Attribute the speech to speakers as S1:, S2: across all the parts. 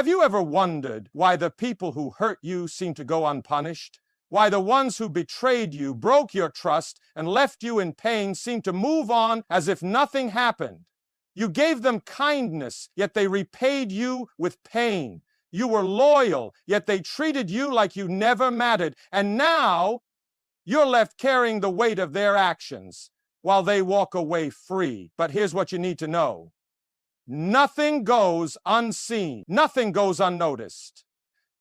S1: Have you ever wondered why the people who hurt you seem to go unpunished? Why the ones who betrayed you, broke your trust, and left you in pain seem to move on as if nothing happened? You gave them kindness, yet they repaid you with pain. You were loyal, yet they treated you like you never mattered. And now you're left carrying the weight of their actions while they walk away free. But here's what you need to know. Nothing goes unseen. Nothing goes unnoticed.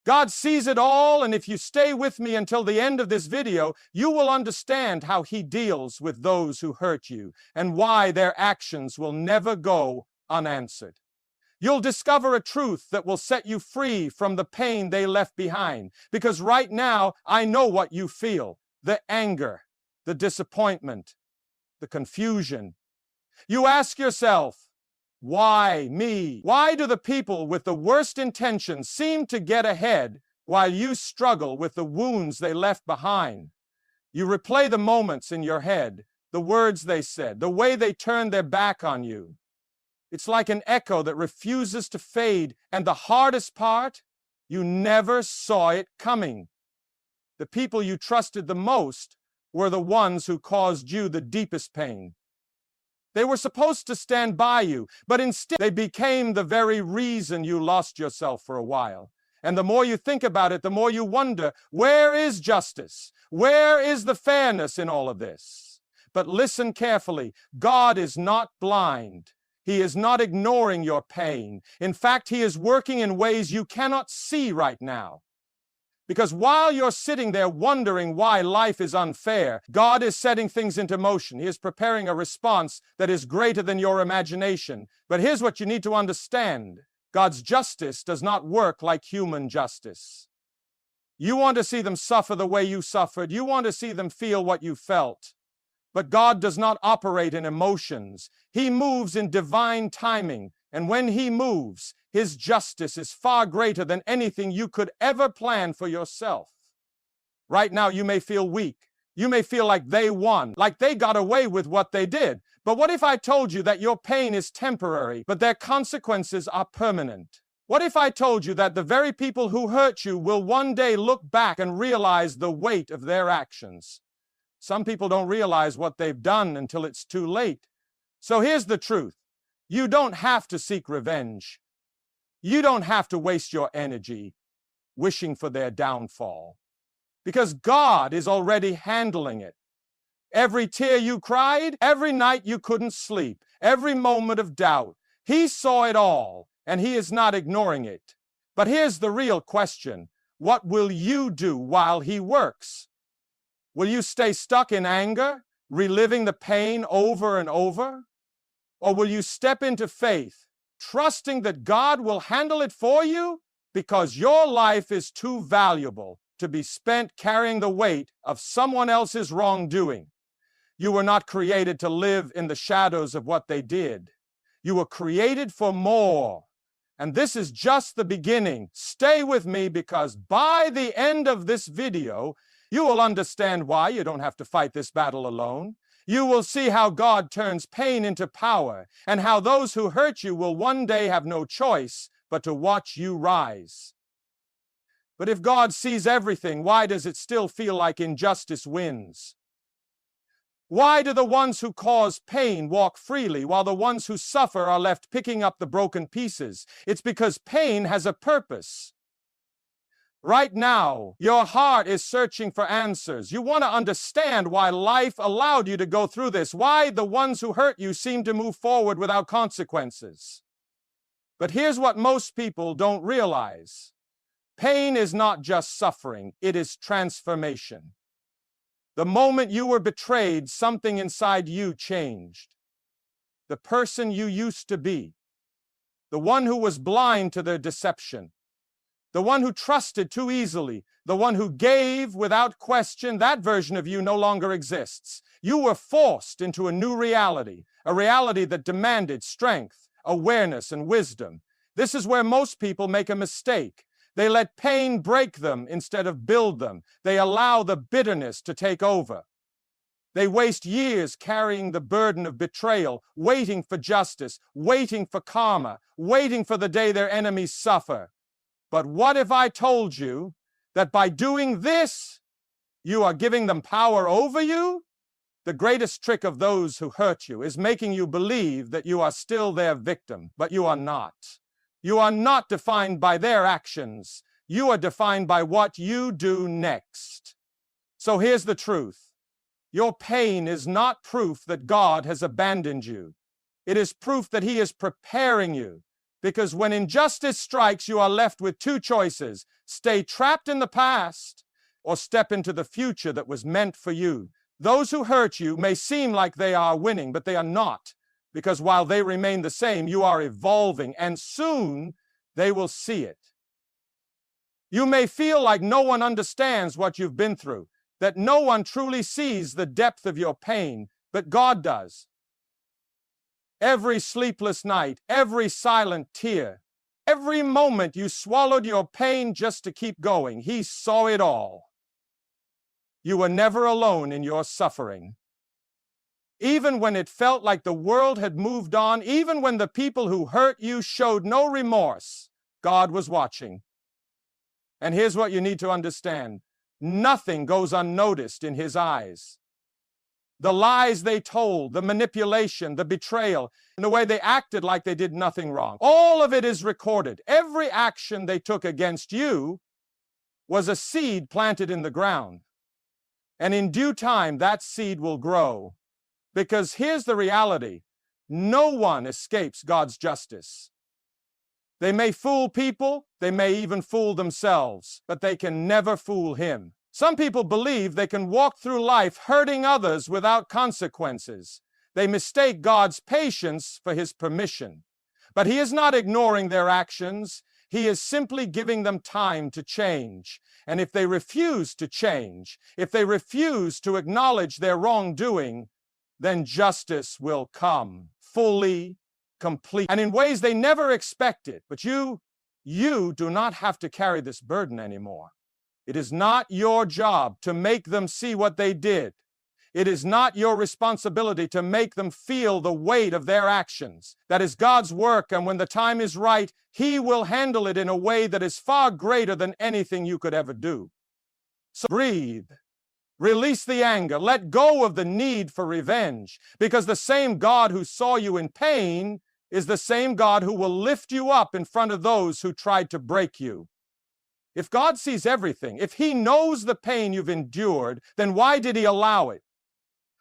S1: God sees it all, and if you stay with me until the end of this video, you will understand how He deals with those who hurt you and why their actions will never go unanswered. You'll discover a truth that will set you free from the pain they left behind, because right now I know what you feel: the anger, the disappointment, the confusion. You ask yourself, why me? Why do the people with the worst intentions seem to get ahead while you struggle with the wounds they left behind? You replay the moments in your head, the words they said, the way they turned their back on you. It's like an echo that refuses to fade, and the hardest part, you never saw it coming. The people you trusted the most were the ones who caused you the deepest pain. They were supposed to stand by you, but instead they became the very reason you lost yourself for a while. And the more you think about it, the more you wonder, where is justice? Where is the fairness in all of this? But listen carefully. God is not blind. He is not ignoring your pain. In fact, He is working in ways you cannot see right now. Because while you're sitting there wondering why life is unfair, God is setting things into motion. He is preparing a response that is greater than your imagination. But here's what you need to understand. God's justice does not work like human justice. You want to see them suffer the way you suffered. You want to see them feel what you felt. But God does not operate in emotions. He moves in divine timing. And when He moves, His justice is far greater than anything you could ever plan for yourself. Right now, you may feel weak. You may feel like they won, like they got away with what they did. But what if I told you that your pain is temporary, but their consequences are permanent? What if I told you that the very people who hurt you will one day look back and realize the weight of their actions? Some people don't realize what they've done until it's too late. So here's the truth. You don't have to seek revenge. You don't have to waste your energy wishing for their downfall, because God is already handling it. Every tear you cried, every night you couldn't sleep, every moment of doubt, He saw it all, and He is not ignoring it. But here's the real question. What will you do while He works? Will you stay stuck in anger, reliving the pain over and over? Or will you step into faith, trusting that God will handle it for you? Because your life is too valuable to be spent carrying the weight of someone else's wrongdoing. You were not created to live in the shadows of what they did. You were created for more. And this is just the beginning. Stay with me, because by the end of this video, you will understand why you don't have to fight this battle alone. You will see how God turns pain into power, and how those who hurt you will one day have no choice but to watch you rise. But if God sees everything, why does it still feel like injustice wins? Why do the ones who cause pain walk freely, while the ones who suffer are left picking up the broken pieces? It's because pain has a purpose. Right now, your heart is searching for answers. You want to understand why life allowed you to go through this, why the ones who hurt you seem to move forward without consequences. But here's what most people don't realize. Pain is not just suffering, it is transformation. The moment you were betrayed, something inside you changed. The person you used to be, the one who was blind to their deception, the one who trusted too easily, the one who gave without question, that version of you no longer exists. You were forced into a new reality, a reality that demanded strength, awareness, and wisdom. This is where most people make a mistake. They let pain break them instead of build them. They allow the bitterness to take over. They waste years carrying the burden of betrayal, waiting for justice, waiting for karma, waiting for the day their enemies suffer. But what if I told you that by doing this, you are giving them power over you? The greatest trick of those who hurt you is making you believe that you are still their victim, but you are not. You are not defined by their actions. You are defined by what you do next. So here's the truth. Your pain is not proof that God has abandoned you. It is proof that He is preparing you. Because when injustice strikes, you are left with two choices: stay trapped in the past or step into the future that was meant for you. Those who hurt you may seem like they are winning, but they are not. Because while they remain the same, you are evolving, and soon they will see it. You may feel like no one understands what you've been through, that no one truly sees the depth of your pain, but God does. Every sleepless night, every silent tear, every moment you swallowed your pain just to keep going, He saw it all. You were never alone in your suffering. Even when it felt like the world had moved on, even when the people who hurt you showed no remorse, God was watching. And here's what you need to understand. Nothing goes unnoticed in His eyes. The lies they told, the manipulation, the betrayal, and the way they acted like they did nothing wrong, all of it is recorded. Every action they took against you was a seed planted in the ground. And in due time, that seed will grow. Because here's the reality. No one escapes God's justice. They may fool people, they may even fool themselves, but they can never fool Him. Some people believe they can walk through life hurting others without consequences. They mistake God's patience for His permission. But He is not ignoring their actions. He is simply giving them time to change. And if they refuse to change, if they refuse to acknowledge their wrongdoing, then justice will come fully, complete, and in ways they never expected. But you do not have to carry this burden anymore. It is not your job to make them see what they did. It is not your responsibility to make them feel the weight of their actions. That is God's work, and when the time is right, He will handle it in a way that is far greater than anything you could ever do. So breathe. Release the anger. Let go of the need for revenge, because the same God who saw you in pain is the same God who will lift you up in front of those who tried to break you. If God sees everything, if He knows the pain you've endured, then why did He allow it?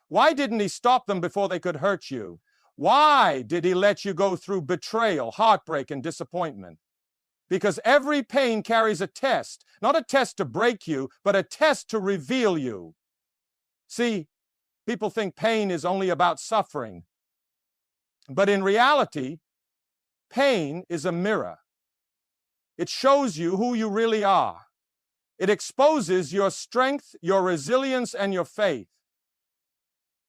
S1: Why didn't He stop them before they could hurt you? Why did He let you go through betrayal, heartbreak, and disappointment? Because every pain carries a test, not a test to break you, but a test to reveal you. See, people think pain is only about suffering. But in reality, pain is a mirror. It shows you who you really are. It exposes your strength, your resilience, and your faith.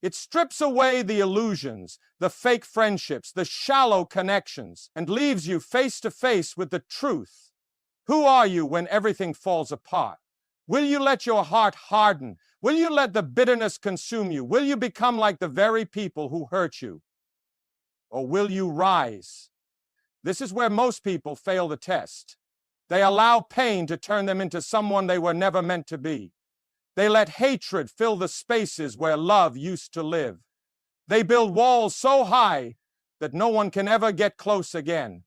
S1: It strips away the illusions, the fake friendships, the shallow connections, and leaves you face to face with the truth. Who are you when everything falls apart? Will you let your heart harden? Will you let the bitterness consume you? Will you become like the very people who hurt you? Or will you rise? This is where most people fail the test. They allow pain to turn them into someone they were never meant to be. They let hatred fill the spaces where love used to live. They build walls so high that no one can ever get close again.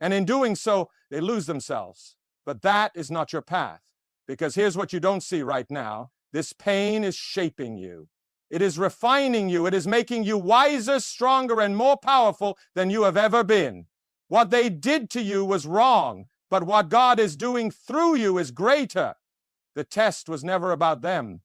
S1: And in doing so, they lose themselves. But that is not your path. Because here's what you don't see right now. This pain is shaping you. It is refining you. It is making you wiser, stronger, and more powerful than you have ever been. What they did to you was wrong, but what God is doing through you is greater. The test was never about them.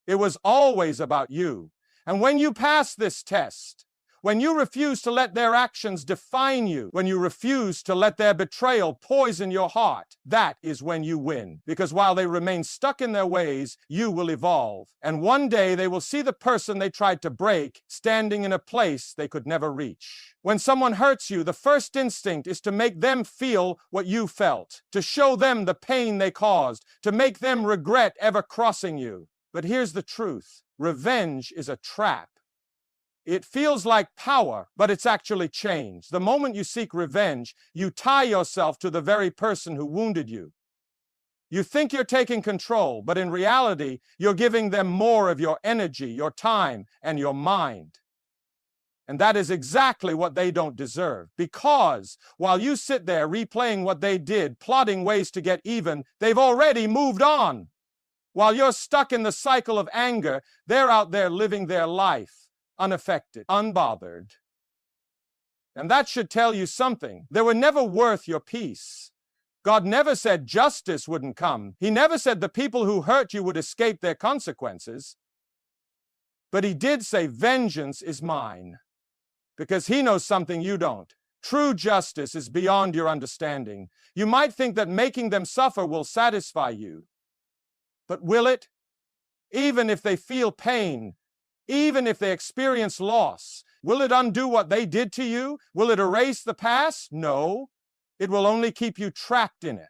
S1: It was always about you. And when you pass this test, when you refuse to let their actions define you, when you refuse to let their betrayal poison your heart, that is when you win. Because while they remain stuck in their ways, you will evolve. And one day they will see the person they tried to break standing in a place they could never reach. When someone hurts you, the first instinct is to make them feel what you felt, to show them the pain they caused, to make them regret ever crossing you. But here's the truth. Revenge is a trap. It feels like power, but it's actually change. The moment you seek revenge, you tie yourself to the very person who wounded you. You think you're taking control, but in reality, you're giving them more of your energy, your time, and your mind. And that is exactly what they don't deserve. Because while you sit there replaying what they did, plotting ways to get even, they've already moved on. While you're stuck in the cycle of anger, they're out there living their life, unaffected, unbothered. And that should tell you something. They were never worth your peace. God never said justice wouldn't come. He never said the people who hurt you would escape their consequences. But he did say, vengeance is mine. Because he knows something you don't. True justice is beyond your understanding. You might think that making them suffer will satisfy you. But will it? Even if they feel pain, even if they experience loss, will it undo what they did to you? Will it erase the past? No. It will only keep you trapped in it.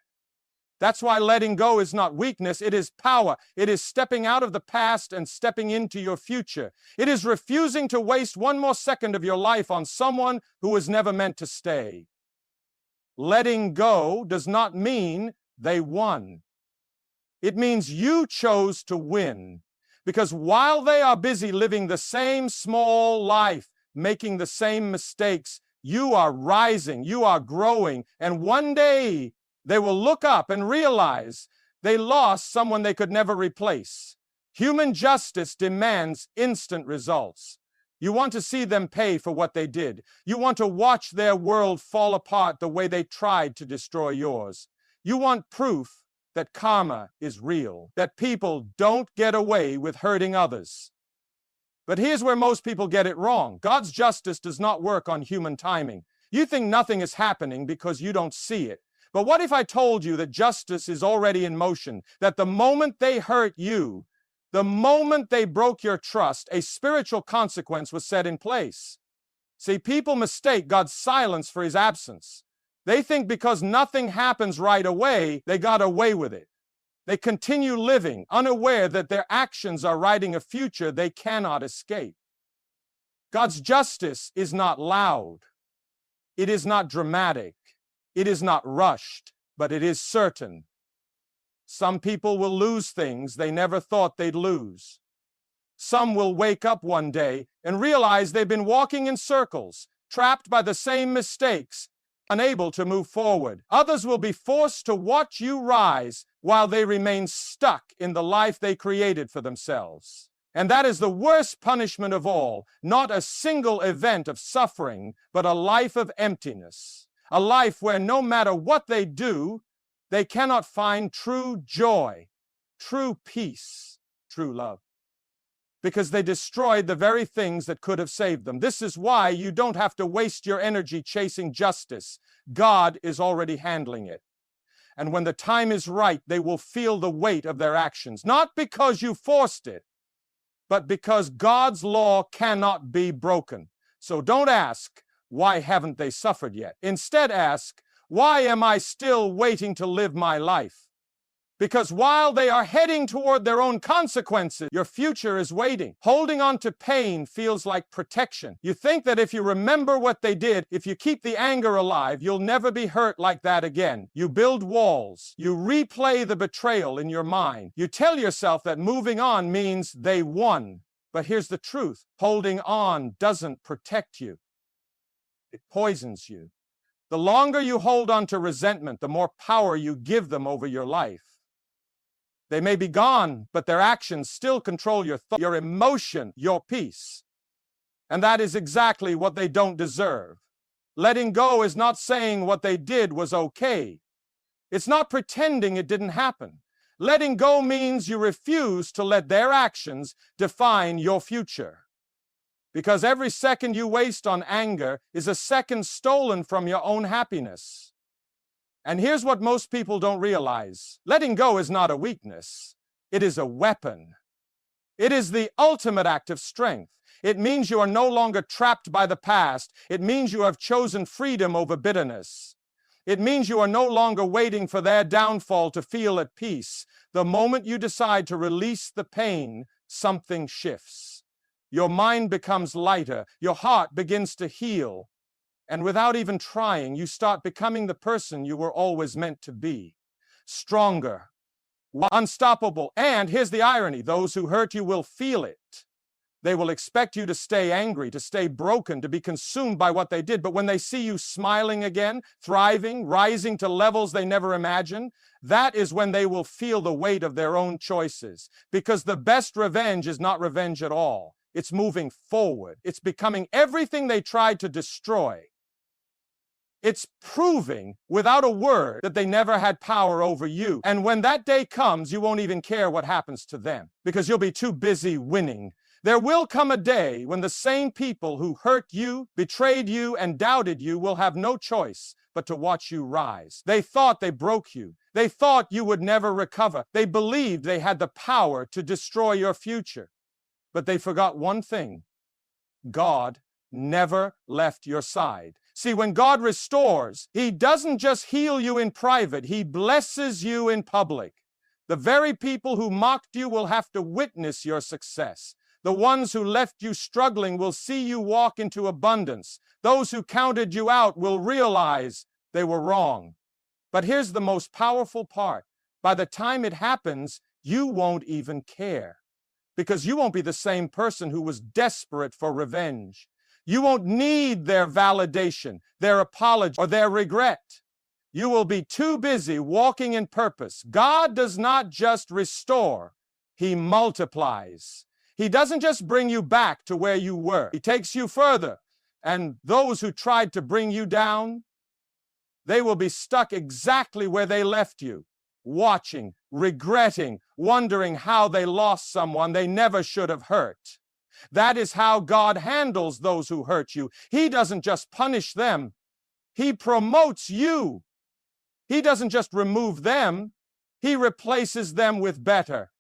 S1: That's why letting go is not weakness, it is power. It is stepping out of the past and stepping into your future. It is refusing to waste one more second of your life on someone who was never meant to stay. Letting go does not mean they won. It means you chose to win. Because while they are busy living the same small life, making the same mistakes, you are rising, you are growing, and one day they will look up and realize they lost someone they could never replace. Human justice demands instant results. You want to see them pay for what they did. You want to watch their world fall apart the way they tried to destroy yours. You want proof that karma is real, that people don't get away with hurting others. But here's where most people get it wrong. God's justice does not work on human timing. You think nothing is happening because you don't see it. But what if I told you that justice is already in motion, that the moment they hurt you, the moment they broke your trust, a spiritual consequence was set in place? See, people mistake God's silence for his absence. They think because nothing happens right away, they got away with it. They continue living, unaware that their actions are writing a future they cannot escape. God's justice is not loud. It is not dramatic. It is not rushed, but it is certain. Some people will lose things they never thought they'd lose. Some will wake up one day and realize they've been walking in circles, trapped by the same mistakes, unable to move forward. Others will be forced to watch you rise while they remain stuck in the life they created for themselves. And that is the worst punishment of all, not a single event of suffering, but a life of emptiness. A life where no matter what they do, they cannot find true joy, true peace, true love. Because they destroyed the very things that could have saved them. This is why you don't have to waste your energy chasing justice. God is already handling it. And when the time is right, they will feel the weight of their actions. Not because you forced it, but because God's law cannot be broken. So don't ask, why haven't they suffered yet? Instead ask, why am I still waiting to live my life? Because while they are heading toward their own consequences, your future is waiting. Holding on to pain feels like protection. You think that if you remember what they did, if you keep the anger alive, you'll never be hurt like that again. You build walls. You replay the betrayal in your mind. You tell yourself that moving on means they won. But here's the truth. Holding on doesn't protect you. It poisons you. The longer you hold on to resentment, the more power you give them over your life. They may be gone, but their actions still control your thought, your emotion, your peace. And that is exactly what they don't deserve. Letting go is not saying what they did was okay. It's not pretending it didn't happen. Letting go means you refuse to let their actions define your future. Because every second you waste on anger is a second stolen from your own happiness. And here's what most people don't realize. Letting go is not a weakness. It is a weapon. It is the ultimate act of strength. It means you are no longer trapped by the past. It means you have chosen freedom over bitterness. It means you are no longer waiting for their downfall to feel at peace. The moment you decide to release the pain, something shifts. Your mind becomes lighter. Your heart begins to heal. And without even trying, you start becoming the person you were always meant to be. Stronger, unstoppable. And here's the irony: those who hurt you will feel it. They will expect you to stay angry, to stay broken, to be consumed by what they did. But when they see you smiling again, thriving, rising to levels they never imagined, that is when they will feel the weight of their own choices. Because the best revenge is not revenge at all. It's moving forward. It's becoming everything they tried to destroy. It's proving without a word that they never had power over you. And when that day comes, you won't even care what happens to them, because you'll be too busy winning. There will come a day when the same people who hurt you, betrayed you, and doubted you will have no choice but to watch you rise. They thought they broke you. They thought you would never recover. They believed they had the power to destroy your future. But they forgot one thing: God never left your side. See, when God restores, He doesn't just heal you in private, He blesses you in public. The very people who mocked you will have to witness your success. The ones who left you struggling will see you walk into abundance. Those who counted you out will realize they were wrong. But here's the most powerful part: by the time it happens, you won't even care. Because you won't be the same person who was desperate for revenge. You won't need their validation, their apology, or their regret. You will be too busy walking in purpose. God does not just restore, He multiplies. He doesn't just bring you back to where you were. He takes you further. And those who tried to bring you down, they will be stuck exactly where they left you, watching, regretting, wondering how they lost someone they never should have hurt. That is how God handles those who hurt you. He doesn't just punish them. He promotes you. He doesn't just remove them. He replaces them with better.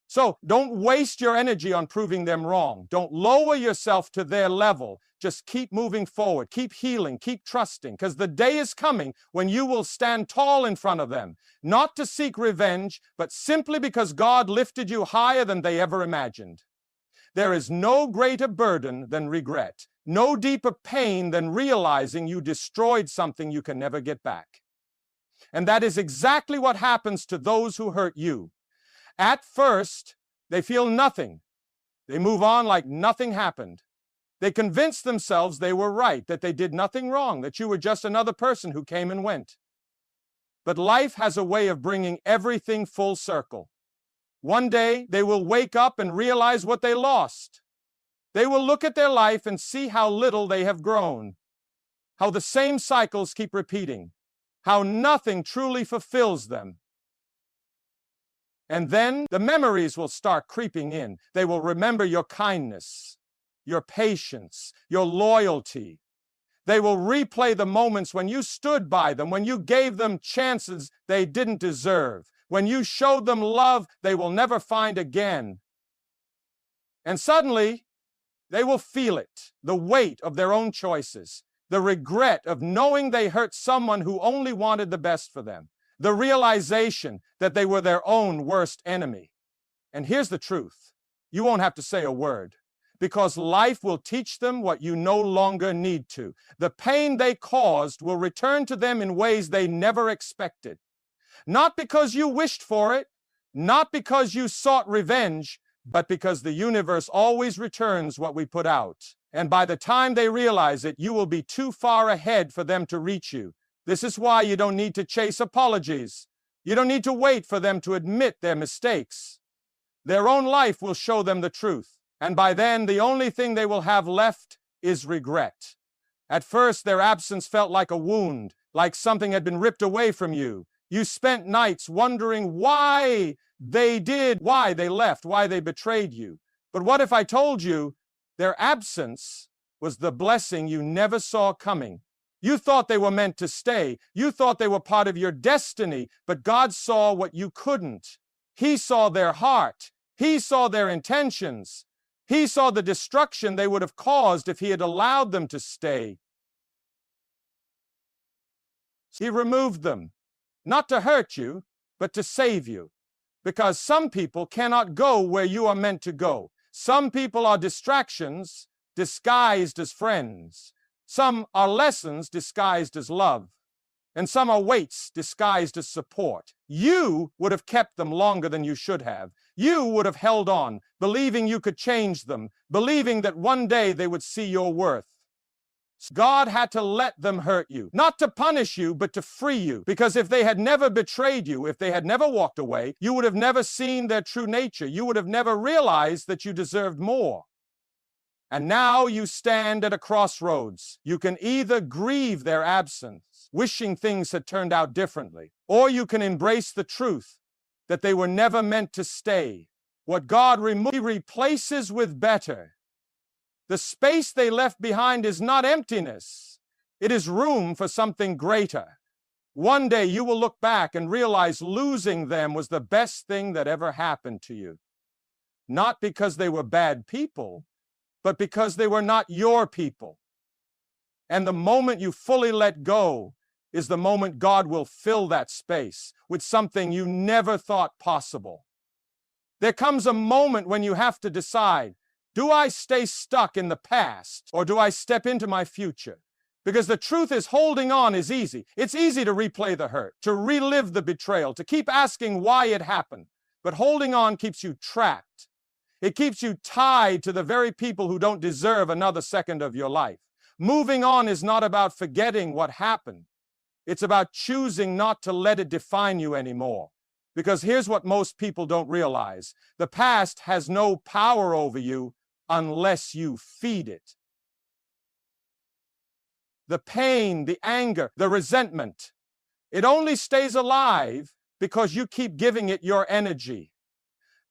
S1: So don't waste your energy on proving them wrong. Don't lower yourself to their level. Just keep moving forward. Keep healing. Keep trusting. Because the day is coming when you will stand tall in front of them, not to seek revenge, but simply because God lifted you higher than they ever imagined. There is no greater burden than regret, no deeper pain than realizing you destroyed something you can never get back. And that is exactly what happens to those who hurt you. At first, they feel nothing. They move on like nothing happened. They convince themselves they were right, that they did nothing wrong, that you were just another person who came and went. But life has a way of bringing everything full circle. One day, they will wake up and realize what they lost. They will look at their life and see how little they have grown, how the same cycles keep repeating, how nothing truly fulfills them. And then the memories will start creeping in. They will remember your kindness, your patience, your loyalty. They will replay the moments when you stood by them, when you gave them chances they didn't deserve, when you showed them love they will never find again. And suddenly, they will feel it, the weight of their own choices, the regret of knowing they hurt someone who only wanted the best for them, the realization that they were their own worst enemy. And here's the truth: you won't have to say a word, because life will teach them what you no longer need to. The pain they caused will return to them in ways they never expected. Not because you wished for it, not because you sought revenge, but because the universe always returns what we put out. And by the time they realize it, you will be too far ahead for them to reach you. This is why you don't need to chase apologies. You don't need to wait for them to admit their mistakes. Their own life will show them the truth. And by then, the only thing they will have left is regret. At first, their absence felt like a wound, like something had been ripped away from you. You spent nights wondering why they left, why they betrayed you. But what if I told you their absence was the blessing you never saw coming? You thought they were meant to stay. You thought they were part of your destiny, but God saw what you couldn't. He saw their heart. He saw their intentions. He saw the destruction they would have caused if He had allowed them to stay. He removed them, not to hurt you, but to save you. Because some people cannot go where you are meant to go. Some people are distractions disguised as friends. Some are lessons disguised as love. And some are weights disguised as support. You would have kept them longer than you should have. You would have held on, believing you could change them, believing that one day they would see your worth. God had to let them hurt you, not to punish you, but to free you. Because if they had never betrayed you, if they had never walked away, you would have never seen their true nature. You would have never realized that you deserved more. And now you stand at a crossroads. You can either grieve their absence, wishing things had turned out differently, or you can embrace the truth that they were never meant to stay. What God replaces with better. The space they left behind is not emptiness. It is room for something greater. One day you will look back and realize losing them was the best thing that ever happened to you. Not because they were bad people, but because they were not your people. And the moment you fully let go is the moment God will fill that space with something you never thought possible. There comes a moment when you have to decide, do I stay stuck in the past or do I step into my future? Because the truth is, holding on is easy. It's easy to replay the hurt, to relive the betrayal, to keep asking why it happened. But holding on keeps you trapped. It keeps you tied to the very people who don't deserve another second of your life. Moving on is not about forgetting what happened. It's about choosing not to let it define you anymore. Because here's what most people don't realize. The past has no power over you unless you feed it. The pain, the anger, the resentment, it only stays alive because you keep giving it your energy.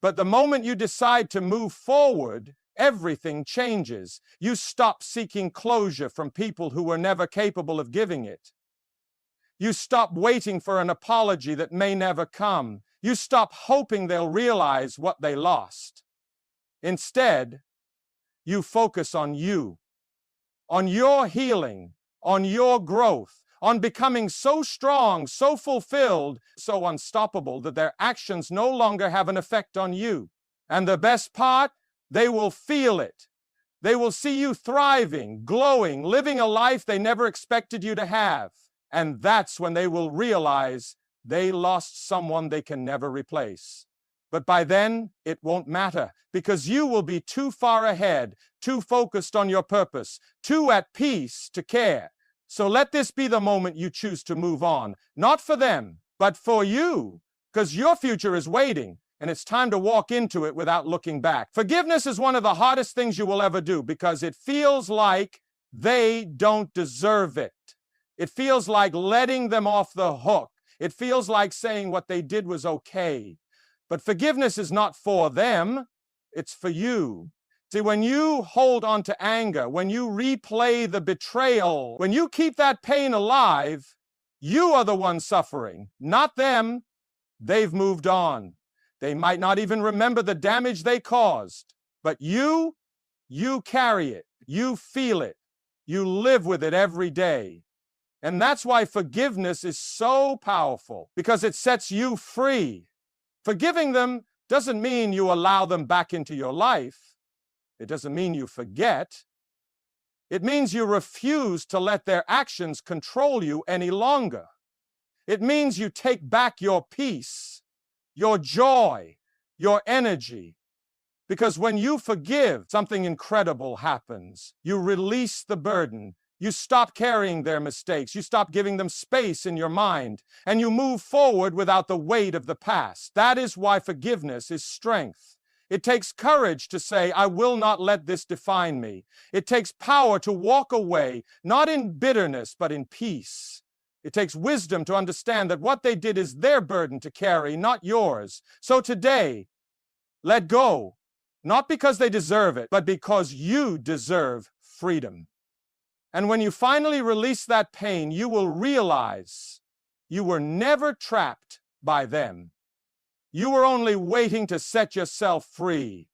S1: But the moment you decide to move forward, everything changes. You stop seeking closure from people who were never capable of giving it. You stop waiting for an apology that may never come. You stop hoping they'll realize what they lost. Instead, you focus on you, on your healing, on your growth, on becoming so strong, so fulfilled, so unstoppable that their actions no longer have an effect on you. And the best part, they will feel it. They will see you thriving, glowing, living a life they never expected you to have. And that's when they will realize they lost someone they can never replace. But by then, it won't matter, because you will be too far ahead, too focused on your purpose, too at peace to care. So let this be the moment you choose to move on, not for them, but for you, because your future is waiting, and it's time to walk into it without looking back. Forgiveness is one of the hardest things you will ever do, because it feels like they don't deserve it. It feels like letting them off the hook. It feels like saying what they did was okay. But forgiveness is not for them, it's for you. See, when you hold on to anger, when you replay the betrayal, when you keep that pain alive, you are the one suffering, not them. They've moved on. They might not even remember the damage they caused. But you carry it. You feel it. You live with it every day. And that's why forgiveness is so powerful, because it sets you free. Forgiving them doesn't mean you allow them back into your life. It doesn't mean you forget. It means you refuse to let their actions control you any longer. It means you take back your peace, your joy, your energy. Because when you forgive, something incredible happens. You release the burden. You stop carrying their mistakes. You stop giving them space in your mind. And you move forward without the weight of the past. That is why forgiveness is strength. It takes courage to say, I will not let this define me. It takes power to walk away, not in bitterness, but in peace. It takes wisdom to understand that what they did is their burden to carry, not yours. So today, let go, not because they deserve it, but because you deserve freedom. And when you finally release that pain, you will realize you were never trapped by them. You were only waiting to set yourself free.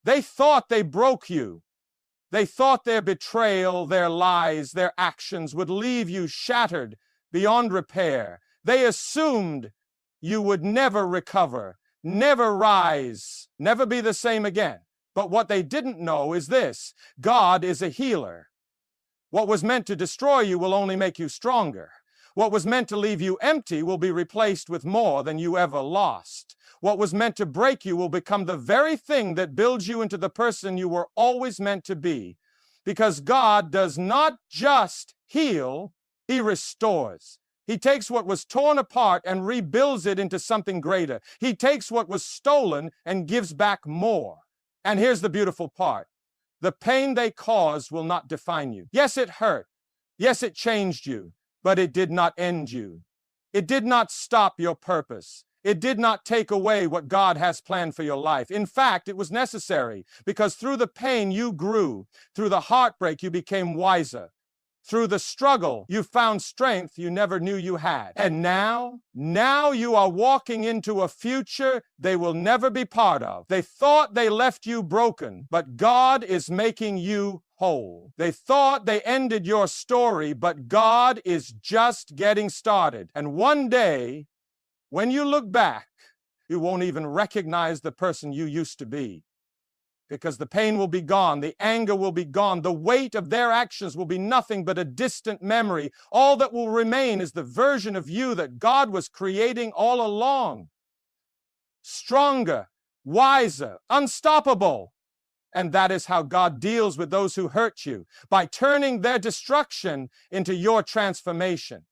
S1: They thought they broke you. They thought their betrayal, their lies, their actions would leave you shattered beyond repair. They assumed you would never recover, never rise, never be the same again. But what they didn't know is this: God is a healer. What was meant to destroy you will only make you stronger. What was meant to leave you empty will be replaced with more than you ever lost. What was meant to break you will become the very thing that builds you into the person you were always meant to be. Because God does not just heal, He restores. He takes what was torn apart and rebuilds it into something greater. He takes what was stolen and gives back more. And here's the beautiful part: the pain they caused will not define you. Yes, it hurt. Yes, it changed you, but it did not end you. It did not stop your purpose. It did not take away what God has planned for your life. In fact, it was necessary, because through the pain you grew. Through the heartbreak you became wiser. Through the struggle, you found strength you never knew you had. And now you are walking into a future they will never be part of. They thought they left you broken, but God is making you whole. They thought they ended your story, but God is just getting started. And one day, when you look back, you won't even recognize the person you used to be. Because the pain will be gone, the anger will be gone, the weight of their actions will be nothing but a distant memory. All that will remain is the version of you that God was creating all along. Stronger, wiser, unstoppable. And that is how God deals with those who hurt you, by turning their destruction into your transformation.